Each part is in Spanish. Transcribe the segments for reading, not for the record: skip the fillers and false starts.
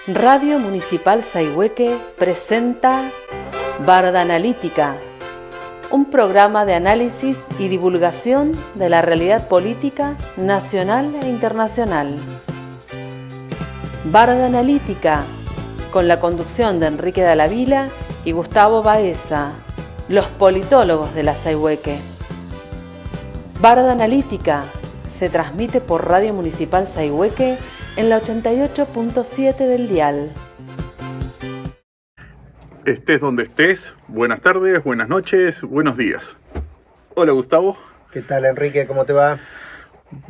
Radio Municipal Sayhueque presenta Barda Analítica, un programa de análisis y divulgación de la realidad política nacional e internacional. Barda Analítica, con la conducción de Enrique Dallavila y Gustavo Baeza, los politólogos de la Sayhueque. Barda Analítica se transmite por Radio Municipal Sayhueque en la 88.7 del dial. Estés donde estés, buenas tardes, buenas noches, buenos días. Hola Gustavo. ¿Qué tal Enrique? ¿Cómo te va?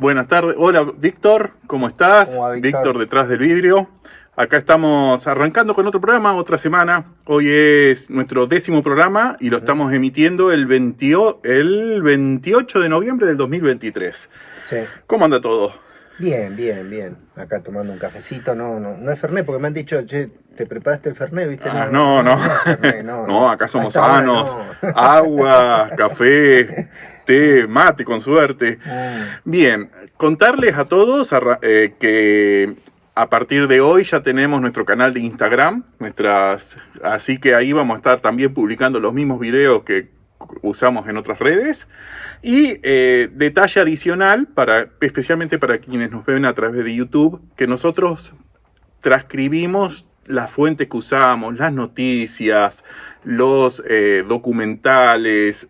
Buenas tardes. Hola Víctor, ¿cómo estás? ¿Cómo va, Víctor? Víctor detrás del vidrio. Acá estamos arrancando con otro programa, otra semana. Hoy es nuestro 10º programa y lo estamos emitiendo el 28 de noviembre del 2023. Sí. ¿Cómo anda todo? Bien. Acá tomando un cafecito. No es Fernet, porque me han dicho, che, ¿te preparaste el Fernet? ¿Viste? No. Fernet, No, acá somos hasta sanos. ahora no. Agua, café, té, mate, con suerte. Bien, contarles a todos que a partir de hoy ya tenemos nuestro canal de Instagram, así que ahí vamos a estar también publicando los mismos videos que usamos en otras redes. Y detalle adicional, especialmente para quienes nos ven a través de YouTube, que nosotros transcribimos las fuentes que usamos, las noticias, los documentales,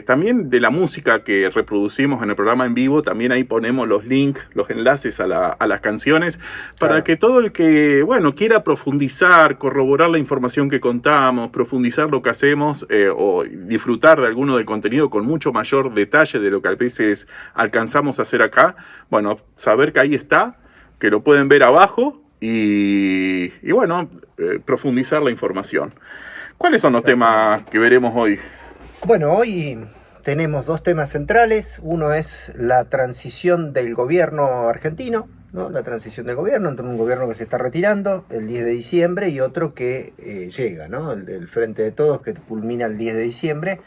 también de la música que reproducimos en el programa en vivo. También ahí ponemos los links, los enlaces a las canciones, para Claro. que todo el que, quiera profundizar, corroborar la información que contamos, profundizar lo que hacemos o disfrutar de alguno del contenido con mucho mayor detalle de lo que a veces alcanzamos a hacer acá, saber que ahí está, que lo pueden ver abajo y profundizar la información. ¿Cuáles son los temas que veremos hoy? Bueno, hoy tenemos dos temas centrales. Uno es la transición del gobierno argentino, ¿no? La transición del gobierno, entre un gobierno que se está retirando el 10 de diciembre y otro que llega, ¿no? El del Frente de Todos, que culmina el 10 de diciembre,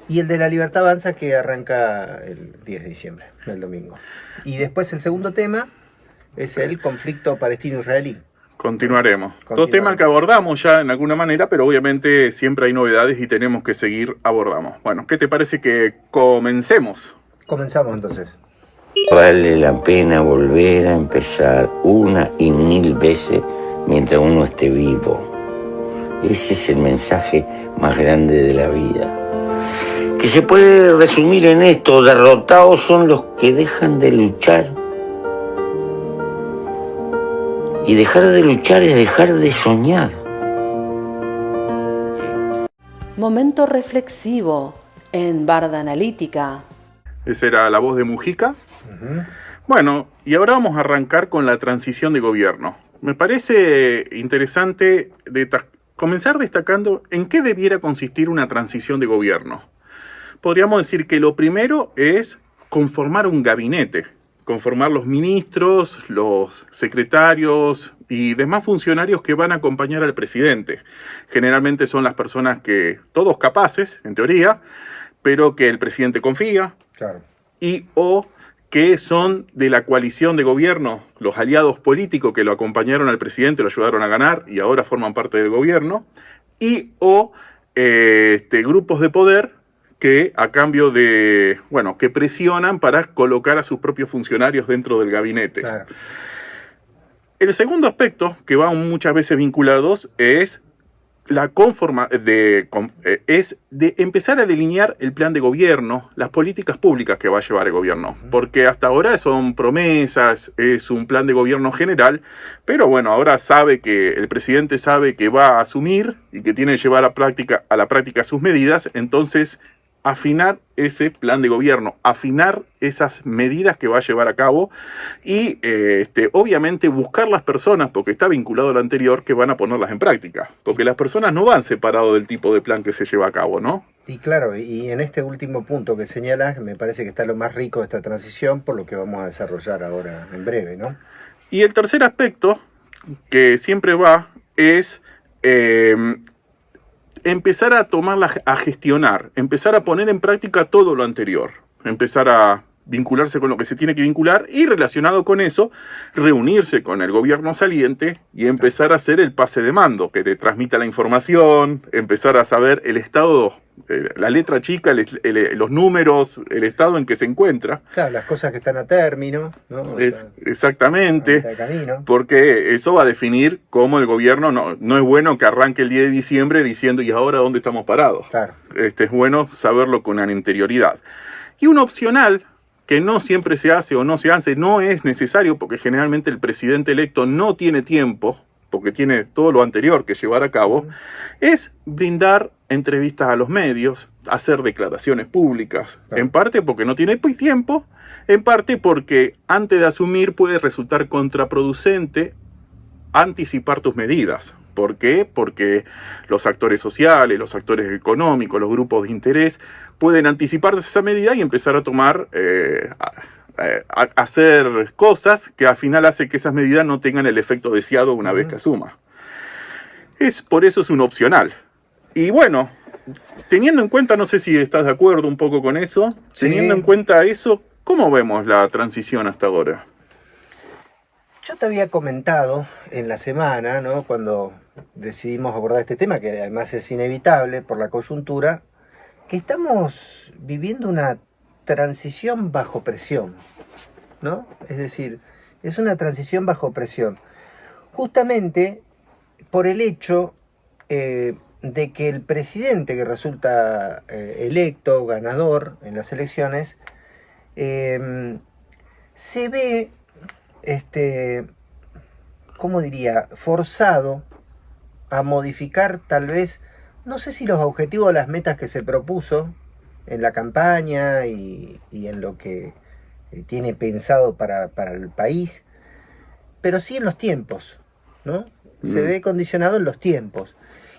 y el de la Libertad Avanza, que arranca el 10 de diciembre, el domingo. Y después el segundo tema es el conflicto palestino-israelí. Continuaremos. Dos temas que abordamos ya en alguna manera, pero obviamente siempre hay novedades y tenemos que seguir abordando. Bueno, ¿qué te parece que comencemos? Comenzamos entonces. Vale la pena volver a empezar una y mil veces mientras uno esté vivo. Ese es el mensaje más grande de la vida, que se puede resumir en esto: derrotados son los que dejan de luchar. Y dejar de luchar es dejar de soñar. Momento reflexivo en Barda Analítica. Esa era la voz de Mujica. Bueno, y ahora vamos a arrancar con la transición de gobierno. Me parece interesante comenzar destacando en qué debiera consistir una transición de gobierno. Podríamos decir que lo primero es conformar un gabinete. Conformar los ministros, los secretarios y demás funcionarios que van a acompañar al presidente. Generalmente son las personas que, todos capaces, en teoría, pero que el presidente confía. Claro. O que son de la coalición de gobierno, los aliados políticos que lo acompañaron al presidente, lo ayudaron a ganar y ahora forman parte del gobierno. O grupos de poder que a cambio de, que presionan para colocar a sus propios funcionarios dentro del gabinete. Claro. El segundo aspecto, que van muchas veces vinculados, es de empezar a delinear el plan de gobierno, las políticas públicas que va a llevar el gobierno. Porque hasta ahora son promesas, es un plan de gobierno general, pero ahora el presidente sabe que va a asumir y que tiene que llevar a la práctica sus medidas. Entonces, afinar ese plan de gobierno, afinar esas medidas que va a llevar a cabo y obviamente buscar las personas, porque está vinculado a lo anterior, que van a ponerlas en práctica, porque las personas no van separados del tipo de plan que se lleva a cabo, ¿no? Y claro, y en este último punto que señalas, me parece que está lo más rico de esta transición, por lo que vamos a desarrollar ahora en breve, ¿no? Y el tercer aspecto, que siempre es empezar a gestionar, empezar a poner en práctica todo lo anterior, empezar a vincularse con lo que se tiene que vincular y relacionado con eso, reunirse con el gobierno saliente y empezar a hacer el pase de mando, que te transmita la información, empezar a saber el estado, la letra chica, los números, el estado en que se encuentra. Claro, las cosas que están a término, ¿no? O sea, exactamente, a mitad de camino. porque eso va a definir cómo el gobierno, no es bueno que arranque el 10 de diciembre diciendo ¿y ahora dónde estamos parados? Claro. Es bueno saberlo con anterioridad. Y un opcional, que no siempre se hace o no se hace, no es necesario porque generalmente el presidente electo no tiene tiempo, porque tiene todo lo anterior que llevar a cabo, es brindar entrevistas a los medios, hacer declaraciones públicas, en parte porque no tiene tiempo, en parte porque antes de asumir puede resultar contraproducente anticipar tus medidas. ¿Por qué? Porque los actores sociales, los actores económicos, los grupos de interés pueden anticiparse esa medida y empezar a tomar, a hacer cosas que al final hace que esas medidas no tengan el efecto deseado una vez que asuma. Por eso es un opcional. Y bueno, teniendo en cuenta, no sé si estás de acuerdo un poco con eso, Sí. Teniendo en cuenta eso, ¿cómo vemos la transición hasta ahora? Yo te había comentado en la semana, ¿no? Cuando decidimos abordar este tema, que además es inevitable por la coyuntura, que estamos viviendo una transición bajo presión, ¿no? Es decir, es una transición bajo presión. Justamente por el hecho de que el presidente que resulta electo, ganador en las elecciones, se ve, ¿cómo diría?, forzado a modificar tal vez, no sé si los objetivos o las metas que se propuso en la campaña y en lo que tiene pensado para el país, pero sí en los tiempos, ¿no? Se ve condicionado en los tiempos.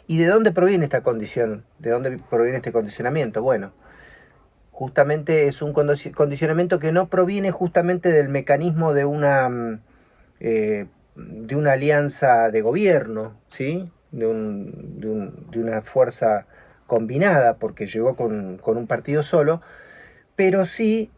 ¿Y de dónde proviene esta condición? ¿De dónde proviene este condicionamiento? Bueno, justamente es un condicionamiento que no proviene justamente del mecanismo de una alianza de gobierno, ¿sí? De una fuerza combinada, porque llegó con un partido solo, pero sí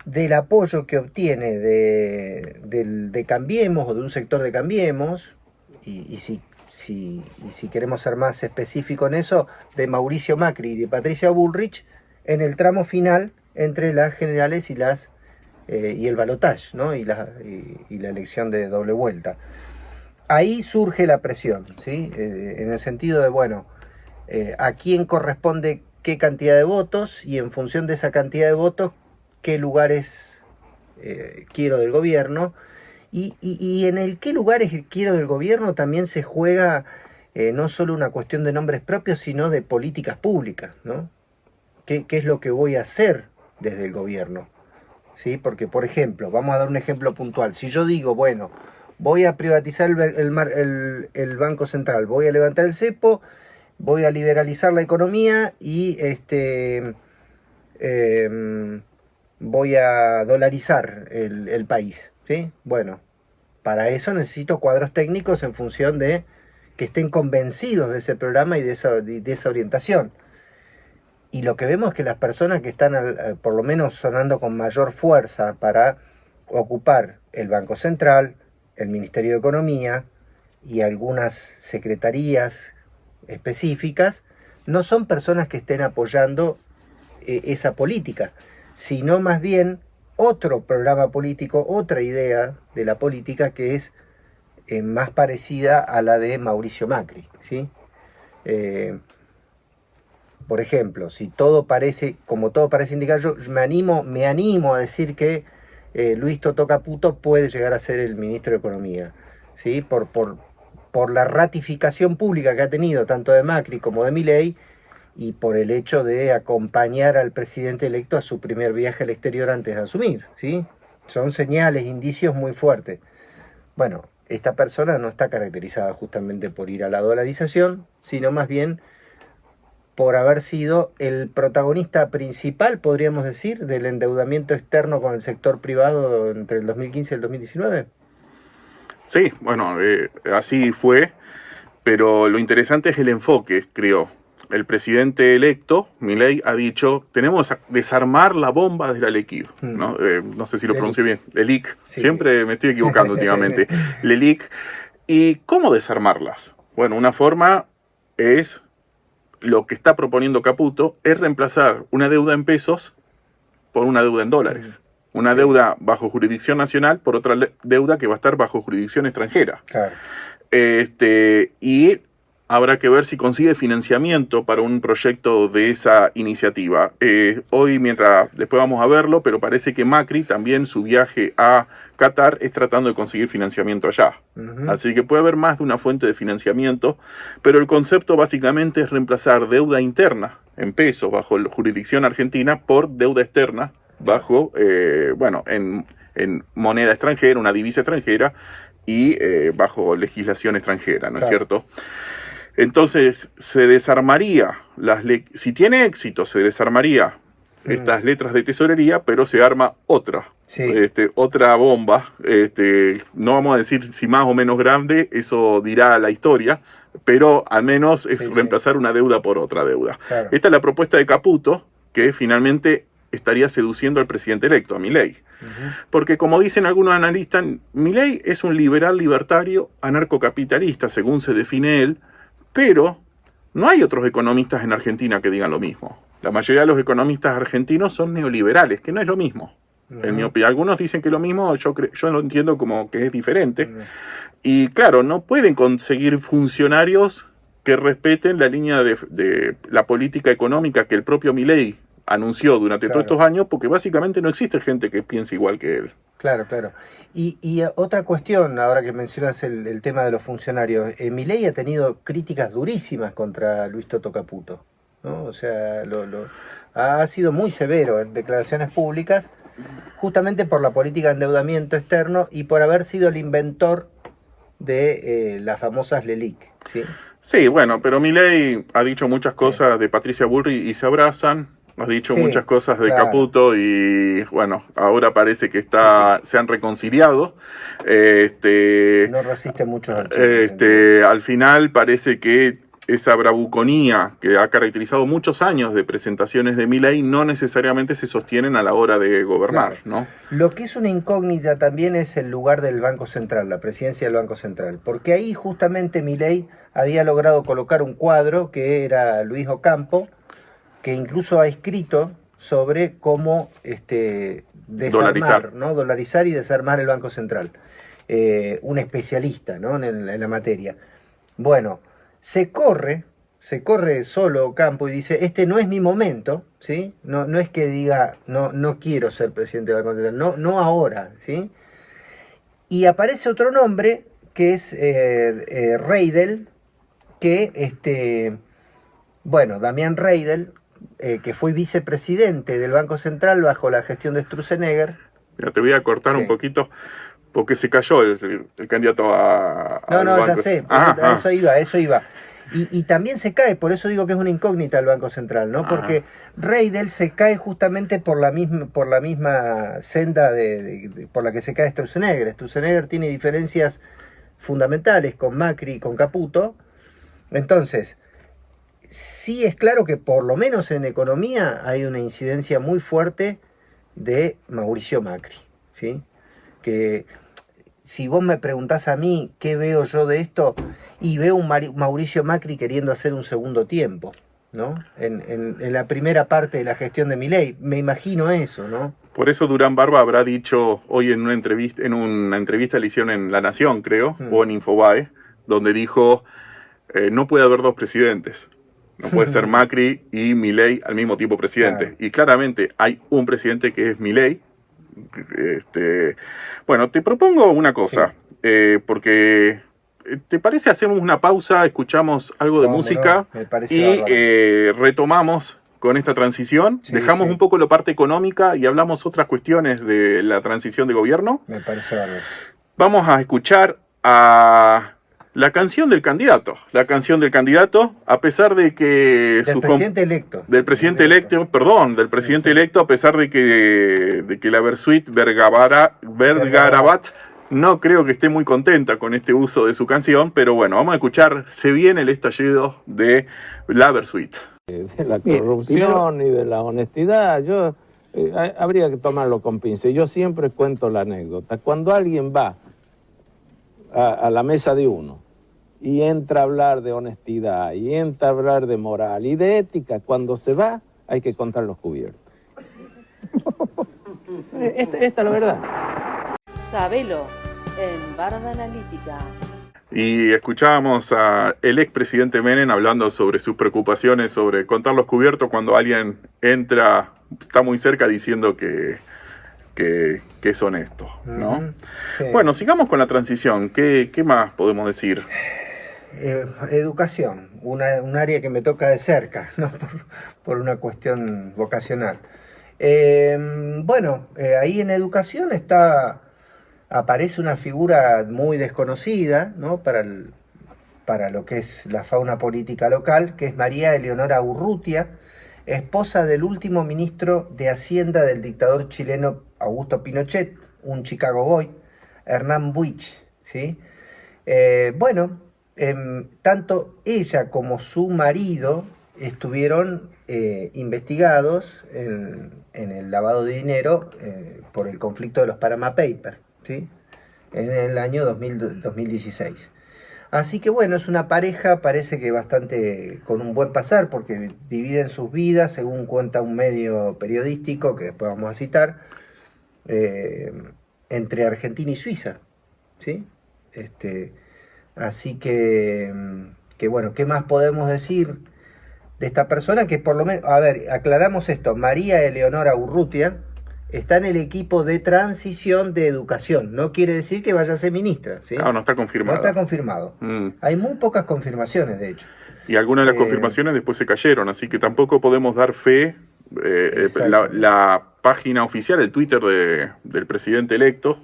del apoyo que obtiene de Cambiemos o de un sector de Cambiemos, y si queremos ser más específicos en eso, de Mauricio Macri y de Patricia Bullrich, en el tramo final entre las generales y el balotaje, ¿no? y la elección de doble vuelta. Ahí surge la presión, ¿sí? En el sentido de, bueno, a quién corresponde qué cantidad de votos y en función de esa cantidad de votos, qué lugares quiero del gobierno. Y en el qué lugares quiero del gobierno también se juega no solo una cuestión de nombres propios, sino de políticas públicas, ¿no? ¿Qué es lo que voy a hacer desde el gobierno? ¿Sí? Porque, por ejemplo, vamos a dar un ejemplo puntual. Si yo digo, bueno, voy a privatizar el Banco Central, voy a levantar el cepo, voy a liberalizar la economía y voy a dolarizar el país, ¿sí? Bueno, para eso necesito cuadros técnicos en función de que estén convencidos de ese programa y de esa orientación. Y lo que vemos es que las personas que están por lo menos sonando con mayor fuerza para ocupar el Banco Central, el Ministerio de Economía y algunas secretarías específicas, no son personas que estén apoyando esa política, sino más bien otro programa político, otra idea de la política que es más parecida a la de Mauricio Macri, ¿sí? Por ejemplo, si todo parece, como todo parece indicar, yo me animo a decir que Luis Totó Caputo puede llegar a ser el ministro de Economía, ¿sí? Por la ratificación pública que ha tenido tanto de Macri como de Milei y por el hecho de acompañar al presidente electo a su primer viaje al exterior antes de asumir, ¿sí? Son señales, indicios muy fuertes. Bueno, esta persona no está caracterizada justamente por ir a la dolarización, sino más bien por haber sido el protagonista principal, podríamos decir, del endeudamiento externo con el sector privado entre el 2015 y el 2019. Sí, bueno, así fue, pero lo interesante es el enfoque, creo. el presidente electo, Milei, ha dicho, tenemos que desarmar la bomba de la LELIC, ¿no? No sé si lo pronuncio bien, LELIC, sí. Siempre me estoy equivocando últimamente, LELIC. ¿Y cómo desarmarlas? Bueno, una forma es, lo que está proponiendo Caputo, es reemplazar una deuda en pesos por una deuda en dólares. Una deuda bajo jurisdicción nacional por otra deuda que va a estar bajo jurisdicción extranjera. Claro. Y habrá que ver si consigue financiamiento para un proyecto de esa iniciativa. Hoy, después vamos a verlo, pero parece que Macri también su viaje a Qatar es tratando de conseguir financiamiento allá. Así que puede haber más de una fuente de financiamiento, pero el concepto básicamente es reemplazar deuda interna en pesos bajo la jurisdicción argentina por deuda externa bajo, en moneda extranjera, una divisa extranjera y bajo legislación extranjera, ¿no es cierto? Entonces, se desarmaría, si tiene éxito, se desarmaría estas letras de tesorería, pero se arma otra, otra bomba, no vamos a decir si más o menos grande, eso dirá la historia, pero al menos es reemplazar una deuda por otra deuda. Claro. Esta es la propuesta de Caputo, que finalmente estaría seduciendo al presidente electo, a Milei. Porque como dicen algunos analistas, Milei es un liberal libertario anarcocapitalista, según se define él, pero no hay otros economistas en Argentina que digan lo mismo. La mayoría de los economistas argentinos son neoliberales, que no es lo mismo. En mi opinión, algunos dicen que es lo mismo, yo lo entiendo como que es diferente. Y claro, no pueden conseguir funcionarios que respeten la línea de la política económica que el propio Milei anunció durante todos estos años, porque básicamente no existe gente que piense igual que él. Claro. Y otra cuestión, ahora que mencionas el tema de los funcionarios, Milei ha tenido críticas durísimas contra Luis Toto Caputo, ¿no? O sea, ha sido muy severo en declaraciones públicas, justamente por la política de endeudamiento externo y por haber sido el inventor de las famosas LELIC, ¿sí? Sí, bueno, pero Milei ha dicho muchas cosas de Patricia Bullrich y se abrazan. Has dicho muchas cosas de Caputo y bueno, ahora parece que se han reconciliado. No resiste mucho al final parece que esa bravuconía que ha caracterizado muchos años de presentaciones de Milei no necesariamente se sostienen a la hora de gobernar, ¿no? Lo que es una incógnita también es el lugar del Banco Central, la presidencia del Banco Central, porque ahí justamente Milei había logrado colocar un cuadro que era Luis Ocampo, que incluso ha escrito sobre cómo dolarizar y desarmar el Banco Central. Un especialista, ¿no? en la materia. Bueno, se corre solo Ocampo y dice, este no es mi momento, ¿sí? No es que diga, no quiero ser presidente del Banco Central, no ahora, ¿sí? Y aparece otro nombre, que es Reidel, que, Damián Reidel, que fue vicepresidente del Banco Central bajo la gestión de Sturzenegger. Mira, te voy a cortar un poquito, porque se cayó el candidato a... No, ya sé, eso iba. Y también se cae, por eso digo que es una incógnita el Banco Central, ¿no? Porque Reidel se cae justamente por la misma senda por la que se cae Sturzenegger. Sturzenegger tiene diferencias fundamentales con Macri y con Caputo. Entonces, sí es claro que por lo menos en economía hay una incidencia muy fuerte de Mauricio Macri, ¿sí? Que si vos me preguntás a mí qué veo yo de esto, y veo un Mauricio Macri queriendo hacer un segundo tiempo, ¿no? En la primera parte de la gestión de Milei, me imagino eso, ¿no? Por eso Durán Barba habrá dicho hoy en una entrevista le hicieron en La Nación, creo, o en Infobae, donde dijo, no puede haber dos presidentes. No puede ser Macri y Milei al mismo tiempo presidente. Claro. Y claramente hay un presidente que es Milei. Bueno, te propongo una cosa, porque ¿te parece hacemos una pausa, escuchamos algo de música y retomamos con esta transición? Dejamos un poco la parte económica y hablamos otras cuestiones de la transición de gobierno. Me parece bárbaro. Vamos a escuchar a la canción del candidato, a pesar de que... Del presidente electo, a pesar de que la Versuit Vergarabat no creo que esté muy contenta con este uso de su canción, pero bueno, vamos a escuchar Se viene el estallido de La Versuit. De la corrupción y de la honestidad, habría que tomarlo con pinzas. Yo siempre cuento la anécdota. Cuando alguien va a la mesa de uno y entra a hablar de honestidad, y entra a hablar de moral y de ética, cuando se va hay que contar los cubiertos. Esta es la verdad. Sabelo en Barda Analítica. Y escuchábamos al expresidente Menem hablando sobre sus preocupaciones sobre contar los cubiertos cuando alguien entra, está muy cerca diciendo que es honesto, ¿no? Sí. Bueno, sigamos con la transición. ¿Qué más podemos decir? Educación, un área que me toca de cerca, ¿no? por una cuestión vocacional. Ahí en educación aparece una figura muy desconocida, ¿no? para lo que es la fauna política local, que es María Eleonora Urrutia, esposa del último ministro de Hacienda del dictador chileno Augusto Pinochet, un Chicago Boy, Hernán Buich, ¿sí? Tanto ella como su marido estuvieron investigados en el lavado de dinero por el conflicto de los Panama Papers, ¿sí? En el año 2016. Así que bueno, es una pareja, parece que bastante con un buen pasar, porque dividen sus vidas, según cuenta un medio periodístico, que después vamos a citar, entre Argentina y Suiza, ¿sí? Así que bueno, ¿qué más podemos decir de esta persona? Que por lo menos, a ver, aclaramos esto, María Eleonora Urrutia está en el equipo de transición de educación, no quiere decir que vaya a ser ministra, ¿sí? Claro, no está confirmado. No está confirmado. Hay muy pocas confirmaciones, de hecho. Y algunas de las confirmaciones después se cayeron, así que tampoco podemos dar fe. La página oficial, el Twitter del presidente electo,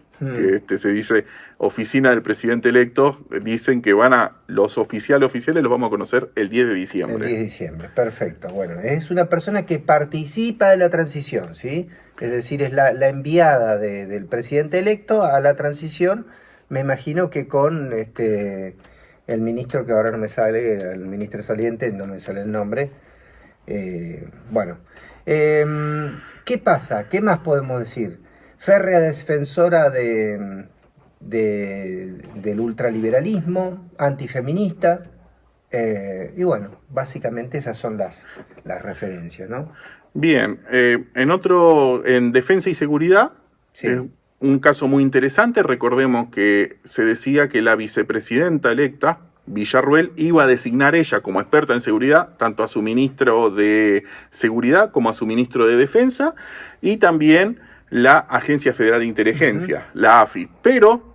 que se dice oficina del presidente electo, dicen que los oficiales los vamos a conocer el 10 de diciembre. El 10 de diciembre, perfecto. Bueno, es una persona que participa de la transición, ¿sí? Es decir, es la enviada del presidente electo a la transición, me imagino que con el ministro, que ahora no me sale, el ministro saliente, no me sale el nombre. ¿Qué pasa? ¿Qué más podemos decir? Férrea defensora del ultraliberalismo, antifeminista, y bueno, básicamente esas son las referencias, ¿no? Bien, en defensa y seguridad, Sí. un caso muy interesante. Recordemos que se decía que la vicepresidenta electa, Villarruel, iba a designar ella como experta en seguridad, tanto a su ministro de Seguridad como a su ministro de Defensa, y también la Agencia Federal de Inteligencia, la AFI. Pero,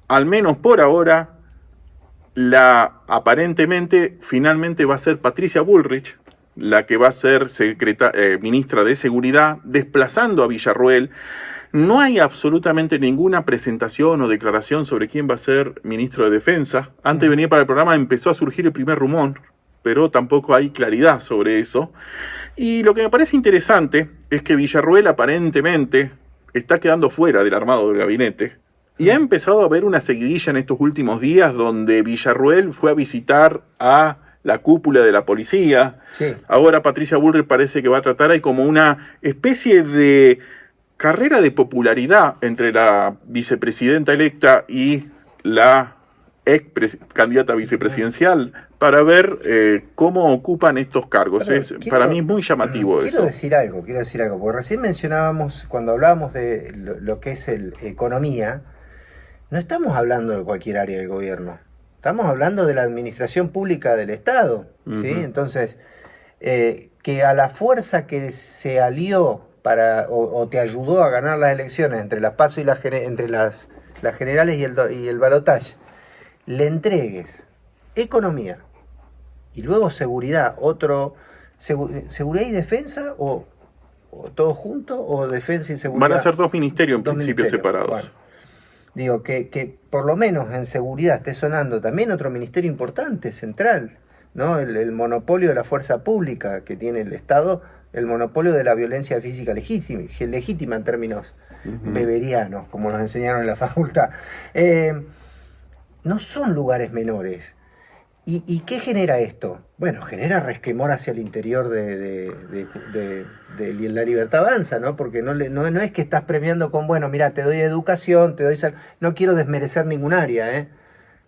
al menos por ahora, aparentemente, finalmente va a ser Patricia Bullrich, la que va a ser ministra de Seguridad, desplazando a Villarruel. No hay absolutamente ninguna presentación o declaración sobre quién va a ser ministro de Defensa. Antes de venir para el programa empezó a surgir el primer rumor, pero tampoco hay claridad sobre eso. Y lo que me parece interesante es que Villarruel aparentemente está quedando fuera del armado del gabinete. Y ha empezado a haber una seguidilla en estos últimos días donde Villarruel fue a visitar a la cúpula de la policía. Sí. Ahora Patricia Bullrich parece que va a tratar ahí como una especie de carrera de popularidad entre la vicepresidenta electa y la candidata vicepresidencial para ver cómo ocupan estos cargos. Para mí es muy llamativo eso. Quiero decir algo, porque recién mencionábamos, cuando hablábamos de lo que es economía, no estamos hablando de cualquier área del gobierno, estamos hablando de la administración pública del Estado, ¿sí? Entonces, que a la fuerza que se alió o te ayudó a ganar las elecciones entre las PASO y las generales y el balotaje, le entregues economía y luego seguridad, seguridad y defensa, o todo junto, o defensa y seguridad. Van a ser dos ministerios en principio separados. Bueno, digo que por lo menos en seguridad esté sonando también otro ministerio importante, central, ¿no? El monopolio de la fuerza pública que tiene el Estado, el monopolio de la violencia física legítima en términos beberianos, como nos enseñaron en la facultad. No son lugares menores. ¿Y qué genera esto? Bueno, genera resquemor hacia el interior de La Libertad Avanza, ¿no? Porque no es que estás premiando con, bueno, mira, te doy educación, te doy no quiero desmerecer ningún área, ¿eh?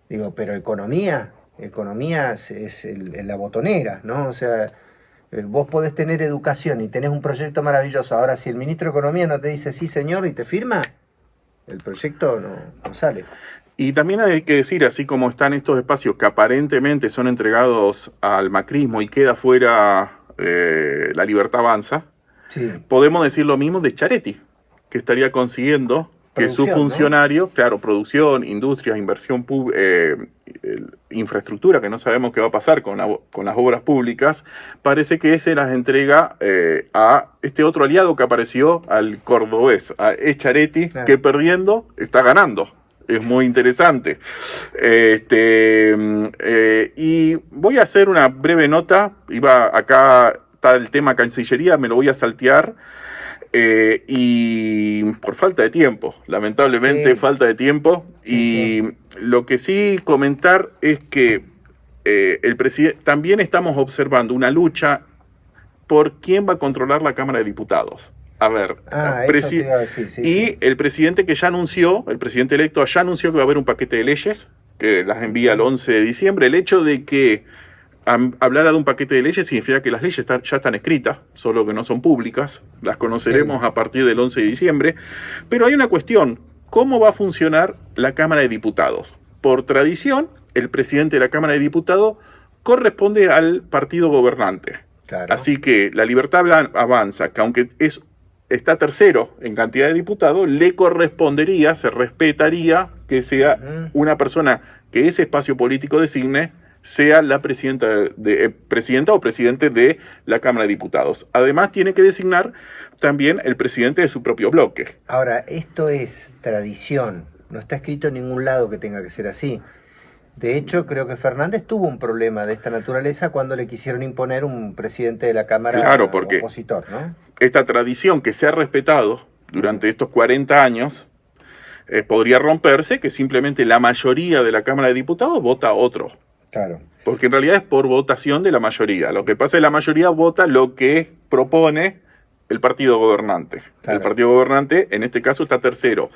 Digo, pero economía es la botonera, ¿no? O sea, vos podés tener educación y tenés un proyecto maravilloso. Ahora, si el ministro de Economía no te dice sí, señor, y te firma, el proyecto no sale. Y también hay que decir, así como están estos espacios que aparentemente son entregados al macrismo y queda fuera La Libertad Avanza, Sí. podemos decir lo mismo de Schiaretti, que estaría consiguiendo que su funcionario, ¿no? Claro, producción, industria, inversión, infraestructura, que no sabemos qué va a pasar con las obras públicas, parece que se las entrega a este otro aliado que apareció, al cordobés, a Schiaretti, claro, que perdiendo está ganando. Es muy interesante. Y voy a hacer una breve nota. Acá está el tema Cancillería, me lo voy a saltear. Y por falta de tiempo, lamentablemente, sí, falta de tiempo. Sí, y lo que sí comentar es que el presidente, también estamos observando una lucha por quién va a controlar la Cámara de Diputados. A ver, eso te iba a decir, sí. El presidente que ya anunció, el presidente electo ya anunció que va a haber un paquete de leyes, que las envía el 11 de diciembre. El hecho de que hablara de un paquete de leyes significa que las leyes ya están escritas, solo que no son públicas, las conoceremos a partir del 11 de diciembre. Pero hay una cuestión, ¿cómo va a funcionar la Cámara de Diputados? Por tradición, el presidente de la Cámara de Diputados corresponde al partido gobernante. Claro. Así que La Libertad Avanza, que aunque está tercero en cantidad de diputados, le correspondería, se respetaría que sea una persona que ese espacio político designe, sea la presidenta o presidente de la Cámara de Diputados. Además, tiene que designar también el presidente de su propio bloque. Ahora, esto es tradición, no está escrito en ningún lado que tenga que ser así. De hecho, creo que Fernández tuvo un problema de esta naturaleza cuando le quisieron imponer un presidente de la Cámara, claro, porque opositor, ¿no? Esta tradición que se ha respetado durante estos 40 años podría romperse, que simplemente la mayoría de la Cámara de Diputados vota a otro. Claro. Porque en realidad es por votación de la mayoría. Lo que pasa es que la mayoría vota lo que propone el partido gobernante. Claro. El partido gobernante, en este caso, está tercero.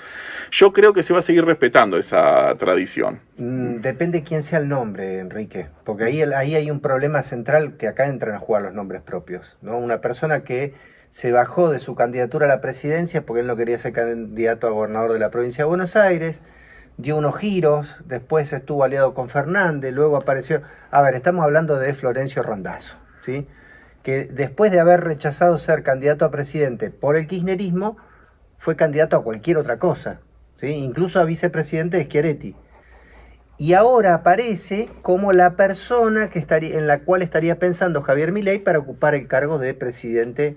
Yo creo que se va a seguir respetando esa tradición. Depende quién sea el nombre, Enrique. Porque ahí hay un problema central, que acá entran a jugar los nombres propios, ¿no? Una persona que se bajó de su candidatura a la presidencia porque él no quería ser candidato a gobernador de la provincia de Buenos Aires, dio unos giros, después estuvo aliado con Fernández, luego apareció... A ver, estamos hablando de Florencio Randazzo, ¿sí? Que después de haber rechazado ser candidato a presidente por el kirchnerismo, fue candidato a cualquier otra cosa, ¿sí? Incluso a vicepresidente de Schiaretti. Y ahora aparece como la persona en la cual estaría pensando Javier Milei para ocupar el cargo de presidente.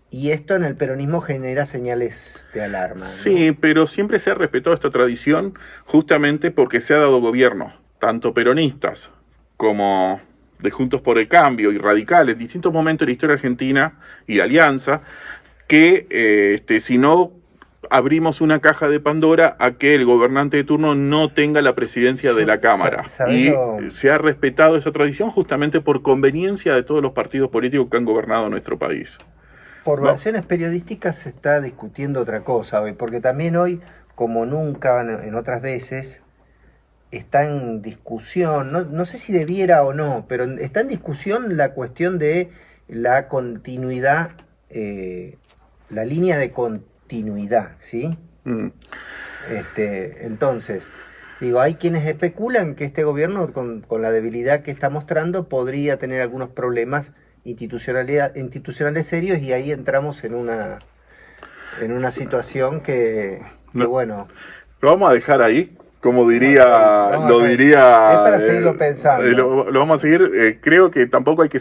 Y esto en el peronismo genera señales de alarma, ¿no? Sí, pero siempre se ha respetado esta tradición justamente porque se ha dado gobierno, tanto peronistas como de Juntos por el Cambio y radicales, distintos momentos de la historia argentina y de Alianza, que si no abrimos una caja de Pandora a que el gobernante de turno no tenga la presidencia de la Cámara. Y se ha respetado esa tradición justamente por conveniencia de todos los partidos políticos que han gobernado nuestro país. Por versiones periodísticas se está discutiendo otra cosa hoy, porque también hoy, como nunca en otras veces, está en discusión, no sé si debiera o no, pero está en discusión la cuestión de la continuidad, la línea de continuidad, ¿sí? Entonces, digo, hay quienes especulan que este gobierno, con la debilidad que está mostrando, podría tener algunos problemas institucionales serios, y ahí entramos en una situación que bueno... Lo vamos a dejar ahí. Como diría, es para seguirlo pensando. Lo vamos a seguir. Creo que tampoco hay que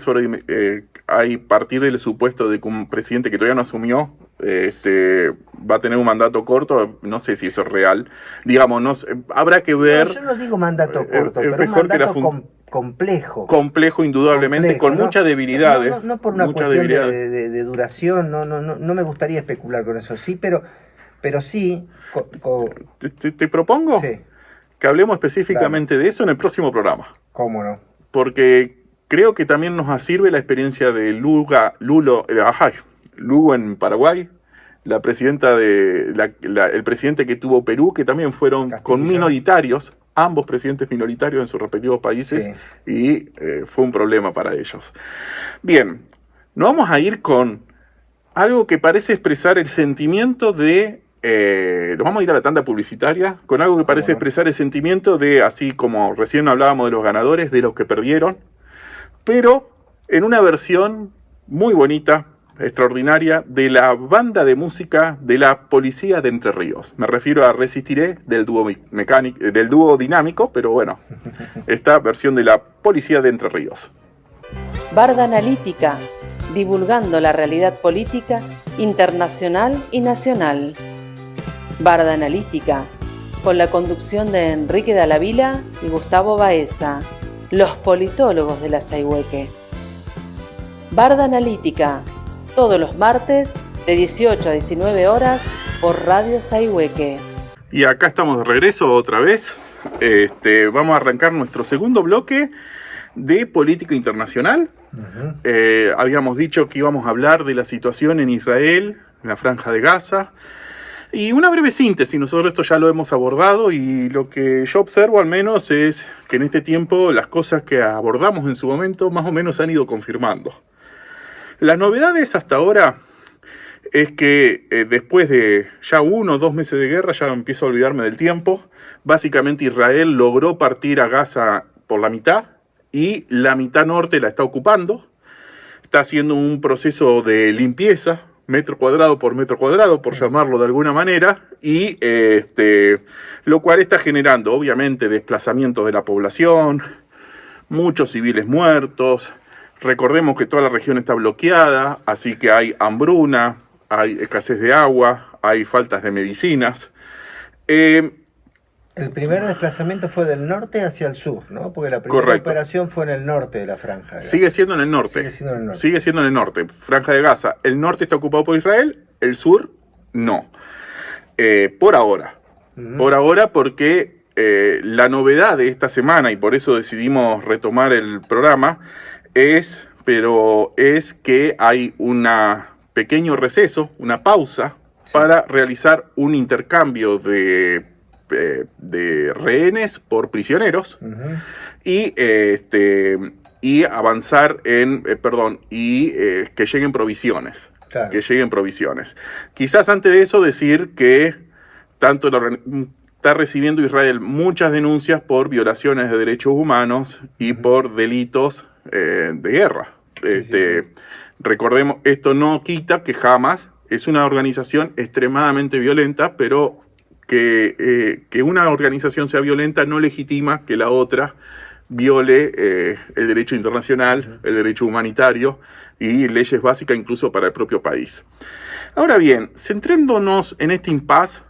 hay partir del supuesto de que un presidente que todavía no asumió va a tener un mandato corto. No sé si eso es real. Digamos, habrá que ver. Yo no digo mandato corto, pero un mandato complejo. Complejo, indudablemente, con muchas debilidades. No por una cuestión de duración, no me gustaría especular con eso, sí, pero pero sí... Te propongo sí, que hablemos específicamente de eso en el próximo programa. cómo no. Porque creo que también nos sirve la experiencia de Lugo en Paraguay, la presidenta el presidente que tuvo Perú, que también fueron Castillo. con minoritarios, ambos presidentes minoritarios en sus respectivos países, Sí. y fue un problema para ellos. Bien, nos vamos a ir con algo que parece expresar el sentimiento de... nos vamos a ir a la tanda publicitaria con algo que parece no? expresar el sentimiento de, así como recién hablábamos de los ganadores, de los que perdieron, pero en una versión muy bonita, extraordinaria, de la banda de música de la Policía de Entre Ríos. Me refiero a Resistiré del dúo dinámico, pero bueno, esta versión de la Policía de Entre Ríos. Barda Analítica, divulgando la realidad política internacional y nacional. Barda Analítica, con la conducción de Enrique de la Vila y Gustavo Baeza, los politólogos de la Sayhueque. Barda Analítica, todos los martes de 18 a 19 horas por Radio Sayhueque. Y acá estamos de regreso otra vez. Vamos a arrancar nuestro segundo bloque de política internacional. Habíamos dicho que íbamos a hablar de la situación en Israel, en la Franja de Gaza. Y una breve síntesis, nosotros esto ya lo hemos abordado y lo que yo observo al menos es que en este tiempo las cosas que abordamos en su momento más o menos se han ido confirmando. Las novedades hasta ahora es que después de ya 1 o 2 meses de guerra, ya empiezo a olvidarme del tiempo, básicamente Israel logró partir a Gaza por la mitad y la mitad norte la está ocupando, está haciendo un proceso de limpieza, metro cuadrado, por llamarlo de alguna manera, y lo cual está generando obviamente desplazamientos de la población, muchos civiles muertos. Recordemos que toda la región está bloqueada, así que hay hambruna, hay escasez de agua, hay faltas de medicinas. El primer desplazamiento fue del norte hacia el sur, ¿no? Porque la primera Correcto. operación fue en el norte de la Franja de Gaza. Sigue siendo en el norte. Sigue siendo en el norte. Sigue siendo en el norte. Franja de Gaza. El norte está ocupado por Israel, el sur no. Por ahora. Por ahora, porque la novedad de esta semana, y por eso decidimos retomar el programa, es que hay un pequeño receso, una pausa, para realizar un intercambio de rehenes por prisioneros y avanzar en, que lleguen provisiones. Claro. Que lleguen provisiones. Quizás antes de eso decir que está recibiendo Israel muchas denuncias por violaciones de derechos humanos y por delitos de guerra. Sí. Recordemos, esto no quita que Hamas es una organización extremadamente violenta, pero que una organización sea violenta no legitima que la otra viole el derecho internacional, el derecho humanitario y leyes básicas incluso para el propio país. Ahora bien, centrándonos en este impasse,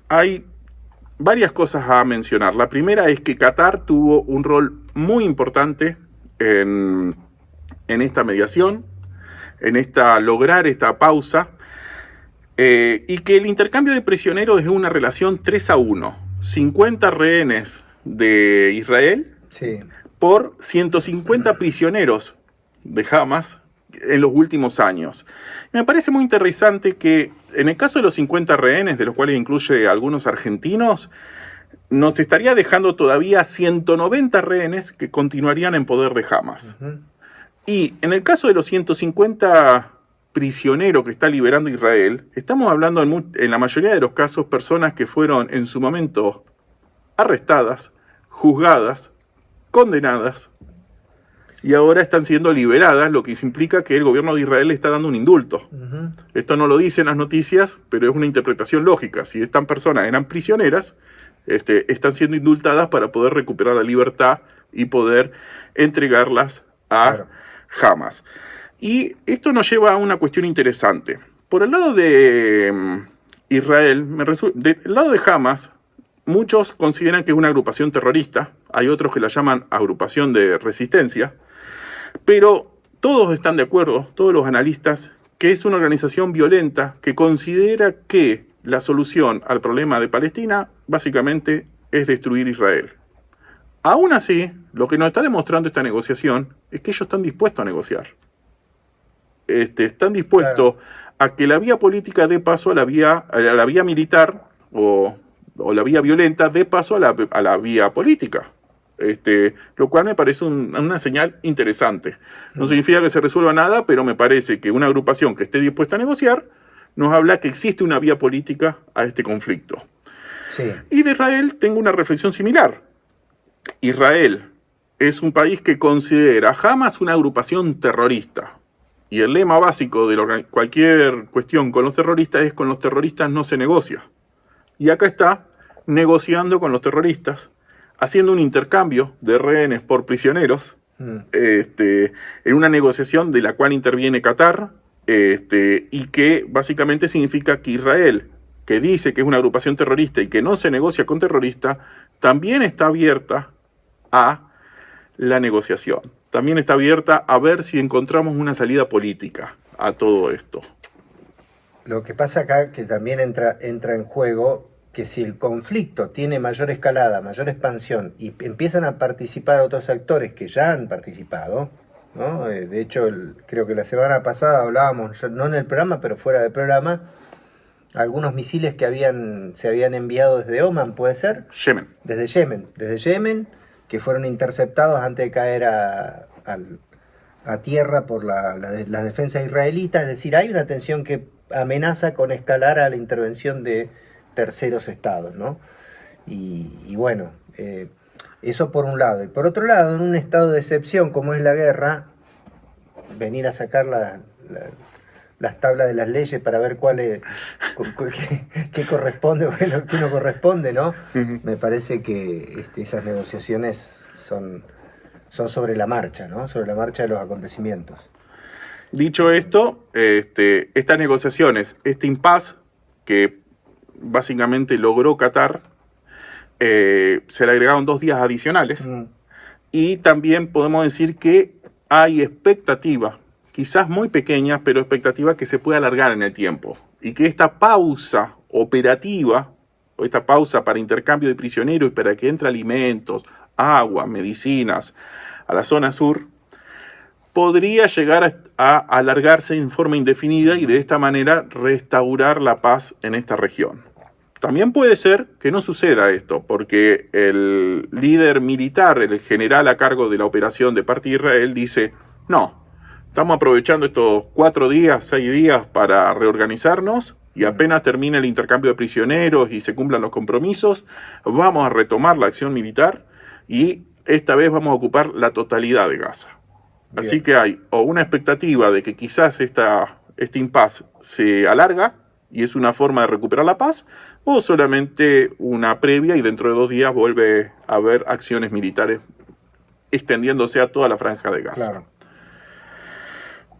hay varias cosas a mencionar. La primera es que Qatar tuvo un rol muy importante en esta mediación, en lograr esta pausa, y que el intercambio de prisioneros es una relación 3-1. 50 rehenes de Israel por 150 prisioneros de Hamas en los últimos años. Me parece muy interesante que en el caso de los 50 rehenes, de los cuales incluye algunos argentinos, nos estaría dejando todavía 190 rehenes que continuarían en poder de Hamas. Y en el caso de los 150 prisioneros que está liberando Israel, estamos hablando en la mayoría de los casos personas que fueron en su momento arrestadas, juzgadas, condenadas, y ahora están siendo liberadas, lo que implica que el gobierno de Israel le está dando un indulto. Esto no lo dicen las noticias, pero es una interpretación lógica. Si estas personas eran prisioneras, están siendo indultadas para poder recuperar la libertad y poder entregarlas a Hamas. Y esto nos lleva a una cuestión interesante. Por el lado de Israel, del lado de Hamas, muchos consideran que es una agrupación terrorista, hay otros que la llaman agrupación de resistencia, pero todos están de acuerdo, todos los analistas, que es una organización violenta que considera que la solución al problema de Palestina básicamente es destruir Israel. Aún así, lo que nos está demostrando esta negociación es que ellos están dispuestos a negociar. Están dispuestos a que la vía política dé paso a la vía militar o la vía violenta dé paso a la vía política. Lo cual me parece una señal interesante. No significa que se resuelva nada, pero me parece que una agrupación que esté dispuesta a negociar nos habla que existe una vía política a este conflicto. Sí. Y de Israel tengo una reflexión similar. Israel es un país que considera a Hamas una agrupación terrorista. Y el lema básico de cualquier cuestión con los terroristas es: con los terroristas no se negocia. Y acá está negociando con los terroristas, haciendo un intercambio de rehenes por prisioneros, en una negociación de la cual interviene Qatar, y que básicamente significa que Israel, que dice que es una agrupación terrorista y que no se negocia con terroristas, también está abierta a la negociación. También está abierta a ver si encontramos una salida política a todo esto. Lo que pasa acá que también entra en juego que si el conflicto tiene mayor escalada, mayor expansión y empiezan a participar otros actores que ya han participado, ¿no? De hecho, creo que la semana pasada hablábamos, no en el programa, pero fuera del programa, algunos misiles que se habían enviado desde Oman, ¿puede ser? Yemen. Desde Yemen, que fueron interceptados antes de caer a tierra por las defensas israelitas. Es decir, hay una tensión que amenaza con escalar a la intervención de terceros estados, ¿no? Y bueno, eso por un lado. Y por otro lado, en un estado de excepción como es la guerra, venir a sacar las tablas de las leyes para ver qué corresponde o qué no corresponde, ¿no? Uh-huh. Me parece que esas negociaciones son sobre la marcha, ¿no? Sobre la marcha de los acontecimientos. Dicho esto, estas negociaciones, este impasse que básicamente logró Qatar, se le agregaron 2 días adicionales, y también podemos decir que hay expectativas, quizás muy pequeñas, pero expectativas que se puede alargar en el tiempo, y que esta pausa operativa, o esta pausa para intercambio de prisioneros y para que entre alimentos, agua, medicinas a la zona sur, podría llegar a alargarse en forma indefinida y de esta manera restaurar la paz en esta región. También puede ser que no suceda esto, porque el líder militar, el general a cargo de la operación de parte de Israel, dice: no, estamos aprovechando estos 4 días, 6 días para reorganizarnos, y apenas termine el intercambio de prisioneros y se cumplan los compromisos, vamos a retomar la acción militar y esta vez vamos a ocupar la totalidad de Gaza. Bien. Así que hay o una expectativa de que quizás este impasse se alarga y es una forma de recuperar la paz, o solamente una previa y dentro de 2 días vuelve a haber acciones militares extendiéndose a toda la franja de Gaza. Claro.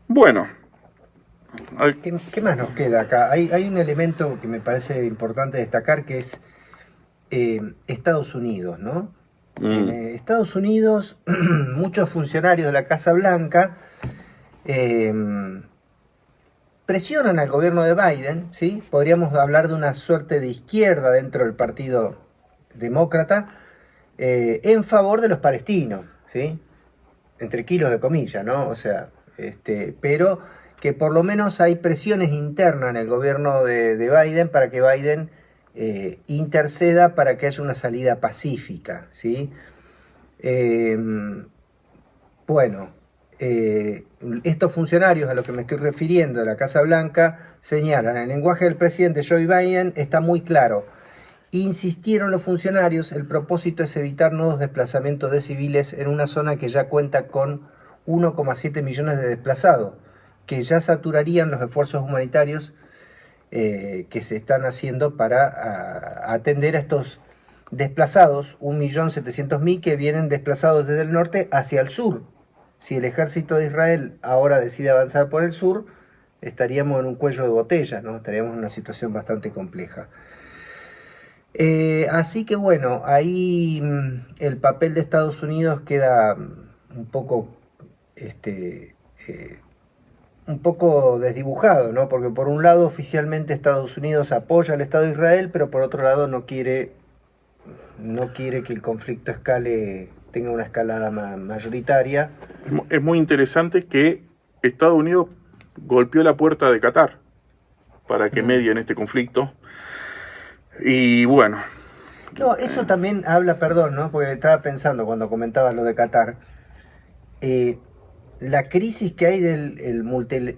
Bueno. ¿Qué más nos queda acá? Hay un elemento que me parece importante destacar, que es Estados Unidos, ¿no? En Estados Unidos, muchos funcionarios de la Casa Blanca presionan al gobierno de Biden, ¿sí? Podríamos hablar de una suerte de izquierda dentro del Partido Demócrata, en favor de los palestinos, ¿sí? Entre kilos de comillas, ¿no? O sea, pero que por lo menos hay presiones internas en el gobierno de Biden para que Biden interceda para que haya una salida pacífica, ¿sí? Bueno, estos funcionarios a los que me estoy refiriendo de la Casa Blanca señalan: el lenguaje del presidente Joe Biden está muy claro. Insistieron los funcionarios, el propósito es evitar nuevos desplazamientos de civiles en una zona que ya cuenta con 1,7 millones de desplazados, que ya saturarían los esfuerzos humanitarios que se están haciendo para atender a estos desplazados, 1.700.000 que vienen desplazados desde el norte hacia el sur. Si el ejército de Israel ahora decide avanzar por el sur, estaríamos en un cuello de botella, ¿no? Estaríamos en una situación bastante compleja. Así que bueno, ahí el papel de Estados Unidos queda un poco un poco desdibujado, ¿no? Porque por un lado oficialmente Estados Unidos apoya al Estado de Israel, pero por otro lado no quiere que el conflicto tenga una escalada mayoritaria. Es muy interesante que Estados Unidos golpeó la puerta de Qatar para que medie en este conflicto. Y bueno. No, eso también habla, perdón, ¿no? Porque estaba pensando cuando comentaba lo de Qatar. La crisis que hay del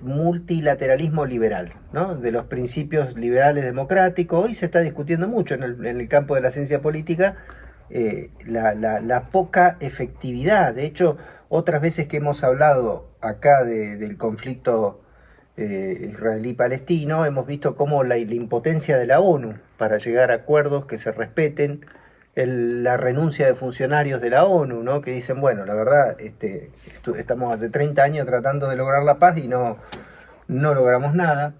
multilateralismo liberal, ¿no? De los principios liberales democráticos. Hoy se está discutiendo mucho en el campo de la ciencia política la poca efectividad. De hecho, otras veces que hemos hablado acá del conflicto israelí-palestino, hemos visto cómo la impotencia de la ONU para llegar a acuerdos que se respeten, la renuncia de funcionarios de la ONU, ¿no? Que dicen, bueno, la verdad, estamos hace 30 años tratando de lograr la paz y no logramos nada.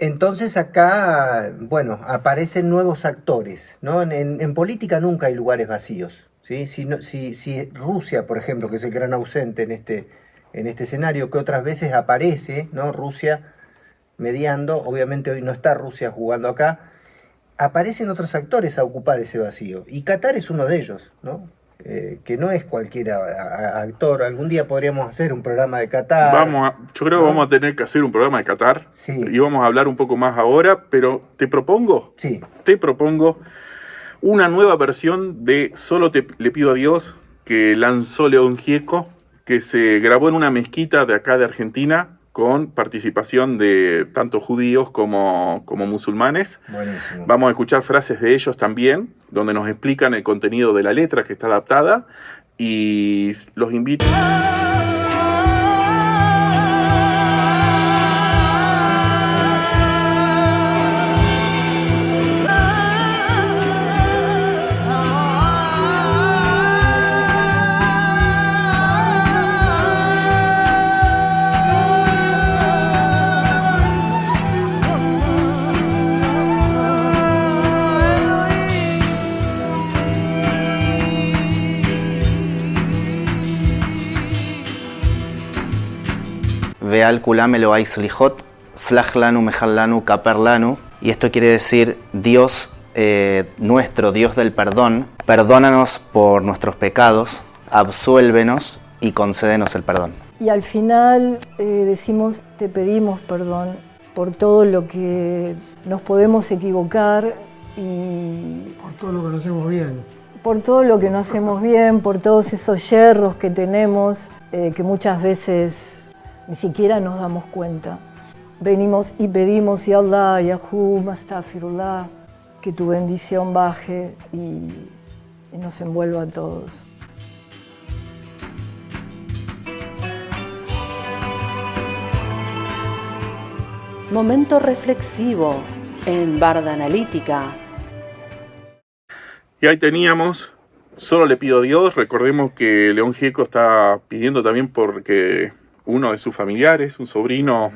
Entonces acá, bueno, aparecen nuevos actores, ¿no? En política nunca hay lugares vacíos, ¿sí? Si Rusia, por ejemplo, que es el gran ausente en este escenario, que otras veces aparece, ¿no? Rusia mediando, obviamente hoy no está Rusia jugando acá, aparecen otros actores a ocupar ese vacío, y Qatar es uno de ellos, ¿no? Que no es cualquier actor. Algún día podríamos hacer un programa de Qatar. Yo creo que vamos a tener que hacer un programa de Qatar. Sí. Y vamos a hablar un poco más ahora, pero te propongo una nueva versión de Solo le pido a Dios, que lanzó León Gieco, que se grabó en una mezquita de acá de Argentina, con participación de tanto judíos como musulmanes. Buenísimo. Vamos a escuchar frases de ellos también, donde nos explican el contenido de la letra que está adaptada, y los invito. Veal Kulam Elohai Slichot, Slach Lanu Mejal Lanu Kaper Lanu. Y esto quiere decir, Dios nuestro, Dios del perdón, perdónanos por nuestros pecados, absuélvenos y concédenos el perdón. Y al final decimos, te pedimos perdón por todo lo que nos podemos equivocar y... por todo lo que no hacemos bien. Por todo lo que no hacemos bien, por todos esos yerros que tenemos, que muchas veces ni siquiera nos damos cuenta. Venimos y pedimos, Ya Allah, Yahu, Mastafirullah, que tu bendición baje y nos envuelva a todos. Momento reflexivo en Barda Analítica. Y ahí teníamos Solo le pido a Dios. Recordemos que León Gieco está pidiendo también porque uno de sus familiares, un sobrino,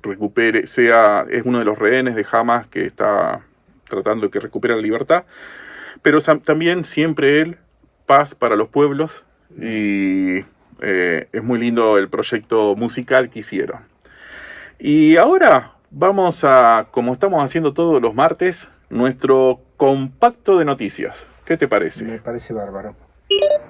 es uno de los rehenes de Hamas que está tratando de que recupere la libertad. Pero también siempre él, paz para los pueblos, y es muy lindo el proyecto musical que hicieron. Y ahora vamos a, como estamos haciendo todos los martes, nuestro compacto de noticias. ¿Qué te parece? Me parece bárbaro.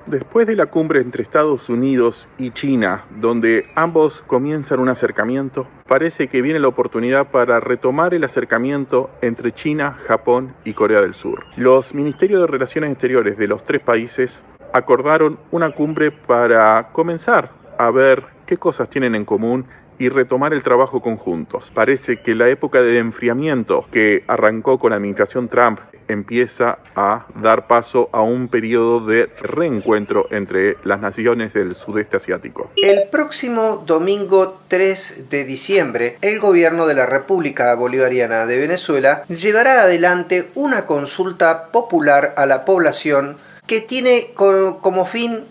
Después de la cumbre entre Estados Unidos y China, donde ambos comienzan un acercamiento, parece que viene la oportunidad para retomar el acercamiento entre China, Japón y Corea del Sur. Los ministerios de Relaciones Exteriores de los tres países acordaron una cumbre para comenzar a ver qué cosas tienen en común y retomar el trabajo conjuntos. Parece que la época de enfriamiento que arrancó con la administración Trump empieza a dar paso a un periodo de reencuentro entre las naciones del sudeste asiático. El próximo domingo 3 de diciembre, el gobierno de la República Bolivariana de Venezuela llevará adelante una consulta popular a la población que tiene como fin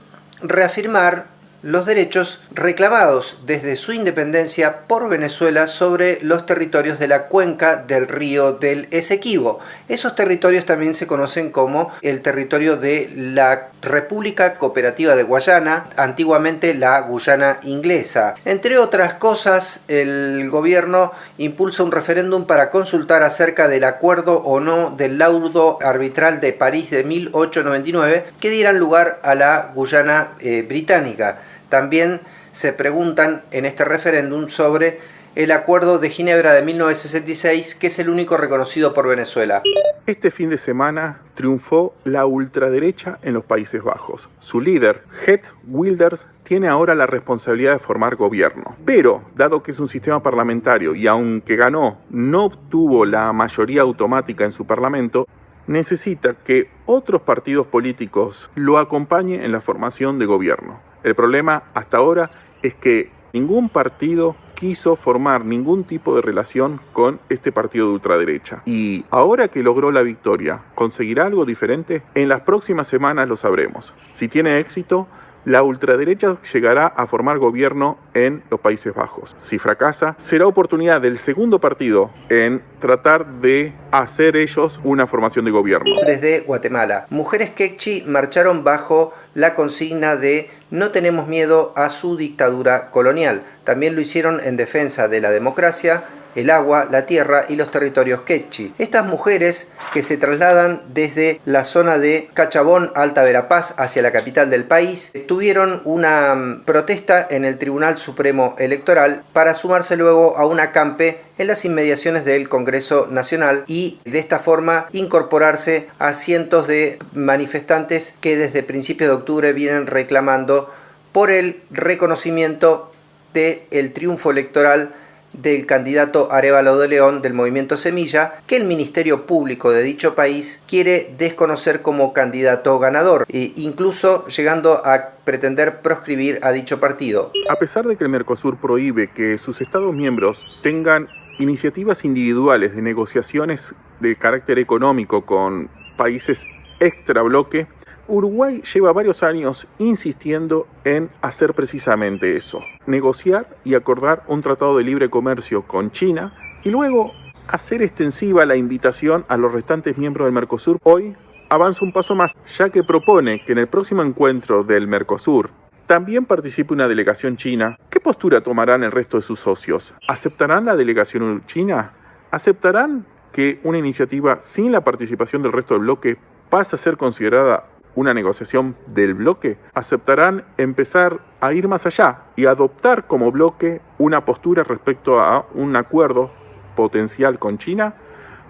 reafirmar los derechos reclamados desde su independencia por Venezuela sobre los territorios de la cuenca del río del Esequibo. Esos territorios también se conocen como el territorio de la República Cooperativa de Guayana, antiguamente la Guyana Inglesa. Entre otras cosas, el gobierno impulsa un referéndum para consultar acerca del acuerdo o no del laudo arbitral de París de 1899 que dieran lugar a la Guyana británica. También se preguntan en este referéndum sobre el Acuerdo de Ginebra de 1966, que es el único reconocido por Venezuela. Este fin de semana triunfó la ultraderecha en los Países Bajos. Su líder, Geert Wilders, tiene ahora la responsabilidad de formar gobierno. Pero, dado que es un sistema parlamentario y aunque ganó, no obtuvo la mayoría automática en su parlamento, necesita que otros partidos políticos lo acompañen en la formación de gobierno. El problema hasta ahora es que ningún partido quiso formar ningún tipo de relación con este partido de ultraderecha. Y ahora que logró la victoria, ¿conseguirá algo diferente? En las próximas semanas lo sabremos. Si tiene éxito, la ultraderecha llegará a formar gobierno en los Países Bajos. Si fracasa, será oportunidad del segundo partido en tratar de hacer ellos una formación de gobierno. Desde Guatemala, mujeres quechí marcharon bajo la consigna de "No tenemos miedo a su dictadura colonial". También lo hicieron en defensa de la democracia, el agua, la tierra y los territorios quechí. Estas mujeres, que se trasladan desde la zona de Cachabón, Alta Verapaz, hacia la capital del país, tuvieron una protesta en el Tribunal Supremo Electoral para sumarse luego a un acampe en las inmediaciones del Congreso Nacional y de esta forma incorporarse a cientos de manifestantes que desde principios de octubre vienen reclamando por el reconocimiento del triunfo electoral del candidato Arévalo de León del movimiento Semilla, que el Ministerio Público de dicho país quiere desconocer como candidato ganador, incluso llegando a pretender proscribir a dicho partido. A pesar de que el Mercosur prohíbe que sus Estados miembros tengan iniciativas individuales de negociaciones de carácter económico con países extrabloque, Uruguay lleva varios años insistiendo en hacer precisamente eso, negociar y acordar un tratado de libre comercio con China y luego hacer extensiva la invitación a los restantes miembros del Mercosur. Hoy avanza un paso más, ya que propone que en el próximo encuentro del Mercosur también participe una delegación china. ¿Qué postura tomarán el resto de sus socios? ¿Aceptarán la delegación china? ¿Aceptarán que una iniciativa sin la participación del resto del bloque pase a ser considerada una negociación del bloque? ¿Aceptarán empezar a ir más allá y adoptar como bloque una postura respecto a un acuerdo potencial con China?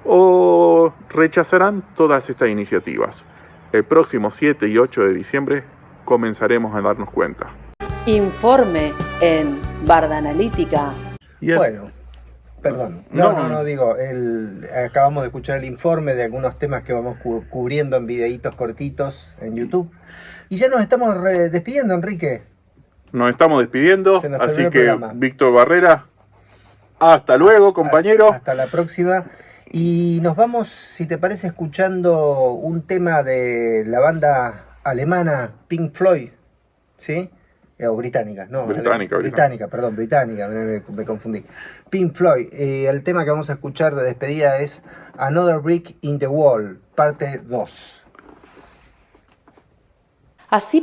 ¿O rechazarán todas estas iniciativas? El próximo 7 y 8 de diciembre comenzaremos a darnos cuenta. Informe en Barda Analítica. Bueno, perdón. Acabamos de escuchar el informe de algunos temas que vamos cubriendo en videitos cortitos en YouTube. Y ya nos estamos despidiendo, Enrique. Nos estamos despidiendo, así que programa. Víctor Barrera, hasta luego, compañero. Hasta la próxima. Y nos vamos, si te parece, escuchando un tema de la banda alemana Pink Floyd, ¿sí? O británica, no. Británica, me confundí. Pink Floyd, el tema que vamos a escuchar de despedida es Another Brick in the Wall, parte 2. Así